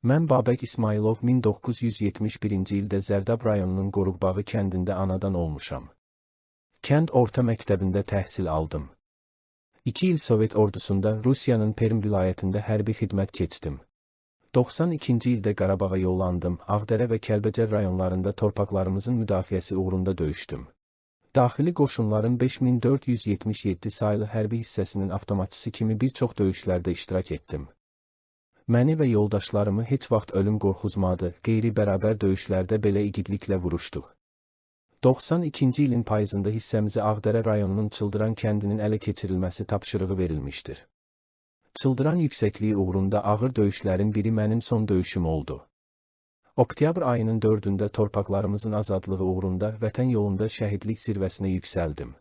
Mən Babək İsmailov 1971-ci ildə Zərdab rayonunun Qoruqbağı kəndində anadan olmuşam. Kənd orta məktəbində təhsil aldım. 2 il Sovet ordusunda Rusiyanın Perm vilayətində hərbi xidmət keçdim. 92-ci ildə Qarabağa yollandım, Ağdərə və Kəlbəcər rayonlarında torpaqlarımızın müdafiəsi uğrunda döyüşdüm. Daxili qoşunların 5477 saylı hərbi hissəsinin avtomatçısı kimi bir çox döyüşlərdə iştirak etdim. Məni və yoldaşlarımı heç vaxt ölüm qorxuzmadı, qeyri-bərabər döyüşlərdə belə igidliklə vuruşduq. 92-ci ilin payızında hissəmizə Ağdərə rayonunun Çıldıran kəndinin ələ keçirilməsi tapşırığı verilmişdir. Çıldıran yüksəkliyi uğrunda ağır döyüşlərin biri mənim son döyüşüm oldu. Oktyabr ayının 4-də torpaqlarımızın azadlığı uğrunda Vətən yolunda şəhidlik zirvəsinə yüksəldim.